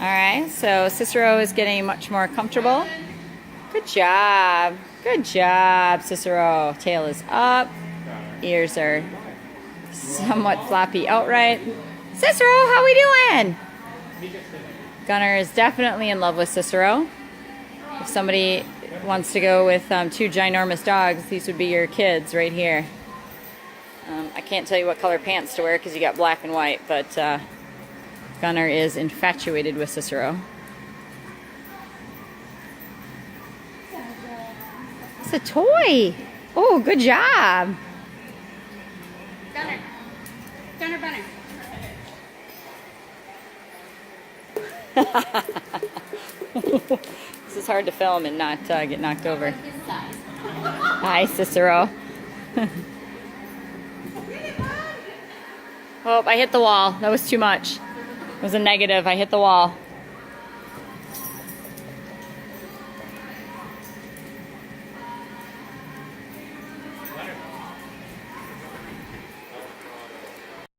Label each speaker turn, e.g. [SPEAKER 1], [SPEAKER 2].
[SPEAKER 1] All right, so Cicero is getting much more comfortable. Good job. Good job, Cicero. Tail is up. Ears are somewhat floppy outright. Cicero, how we doing? Gunnar is definitely in love with Cicero. If somebody wants to go with two ginormous dogs, these would be your kids right here. I can't tell you what color pants to wear because you got black and white, but Gunnar is infatuated with Cicero. It's a toy. Oh, good job.
[SPEAKER 2] Gunnar. Gunnar, Gunnar.
[SPEAKER 1] This is hard to film and not get knocked over. Hi, Cicero. Oh, I hit the wall. That was too much. It was a negative. I hit the wall.